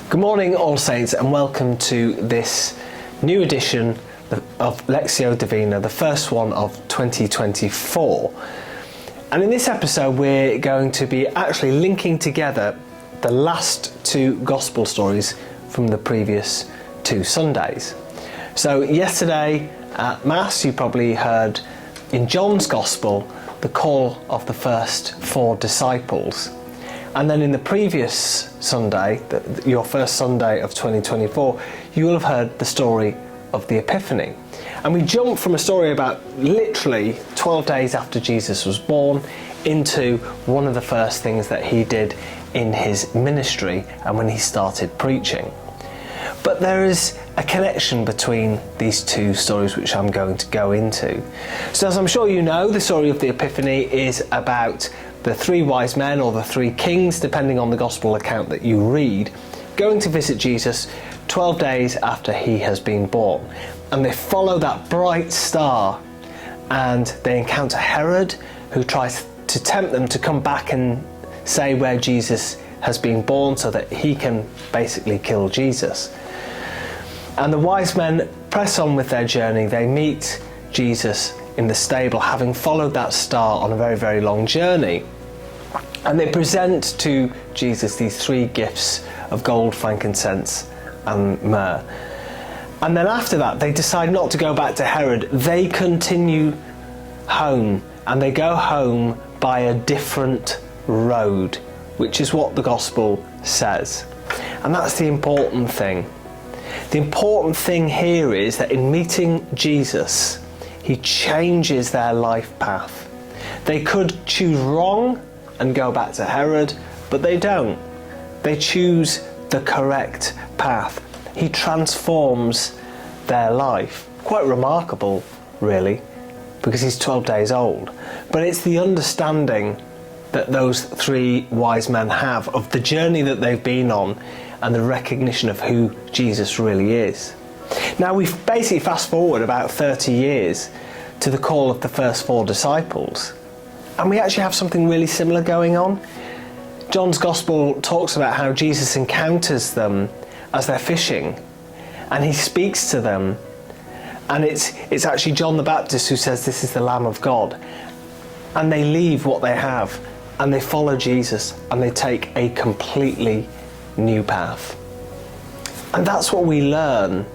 Good morning, All Saints, and welcome to this new edition of Lectio Divina, the first one of 2024. And in this episode, we're going to be actually linking together the last two Gospel stories from the previous two Sundays. So yesterday at Mass, you probably heard in John's Gospel the call of the first four disciples. And then in the previous Sunday, your first Sunday of 2024, you will have heard the story of the Epiphany. And we jump from a story about literally 12 days after Jesus was born into one of the first things that he did in his ministry and when he started preaching. But there is a connection between these two stories which I'm going to go into. So as I'm sure you know, the story of the Epiphany is about the three wise men, or the three kings, depending on the gospel account that you read, going to visit Jesus 12 days after he has been born. And they follow that bright star and they encounter Herod, who tries to tempt them to come back and say where Jesus has been born so that he can basically kill Jesus. And the wise men press on with their journey. They meet Jesus in the stable, having followed that star on a very, very long journey. And they present to Jesus these three gifts of gold, frankincense and myrrh. And then after that, they decide not to go back to Herod. They continue home, and they go home by a different road, which is what the gospel says. And that's the important thing. The important thing here is that in meeting Jesus, he changes their life path. They could choose wrong and go back to Herod, but they don't. They choose the correct path. He transforms their life. Quite remarkable, really, because he's 12 days old. But it's the understanding that those three wise men have of the journey that they've been on and the recognition of who Jesus really is. Now, we've basically fast forward about 30 years to the call of the first four disciples, and we actually have something really similar going on. John's Gospel talks about how Jesus encounters them as they're fishing, and he speaks to them, and it's actually John the Baptist who says, "This is the Lamb of God." And they leave what they have, and they follow Jesus, and they take a completely new path. And that's what we learn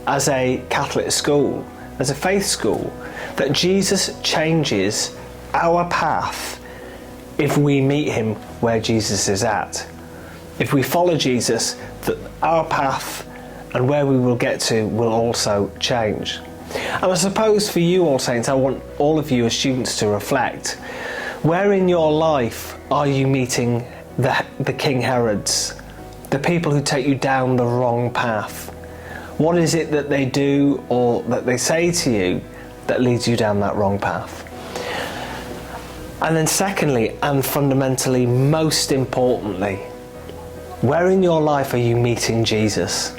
as a Catholic school, as a faith school, that Jesus changes our path if we meet him where Jesus is at. If we follow Jesus, that our path and where we will get to will also change. And I suppose for you, All Saints, I want all of you as students to reflect. Where in your life are you meeting the King Herods, the people who take you down the wrong path? What is it that they do or that they say to you that leads you down that wrong path? And then secondly, and fundamentally, most importantly, where in your life are you meeting Jesus?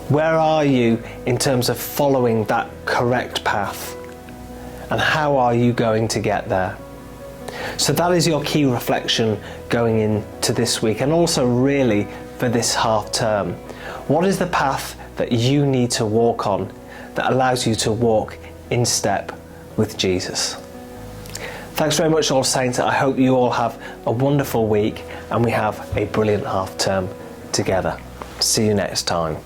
Where are you in terms of following that correct path? And how are you going to get there? So that is your key reflection going into this week, and also really for this half term. What is the path that you need to walk on that allows you to walk in step with Jesus? Thanks very much, All Saints. I hope you all have a wonderful week and we have a brilliant half term together. See you next time.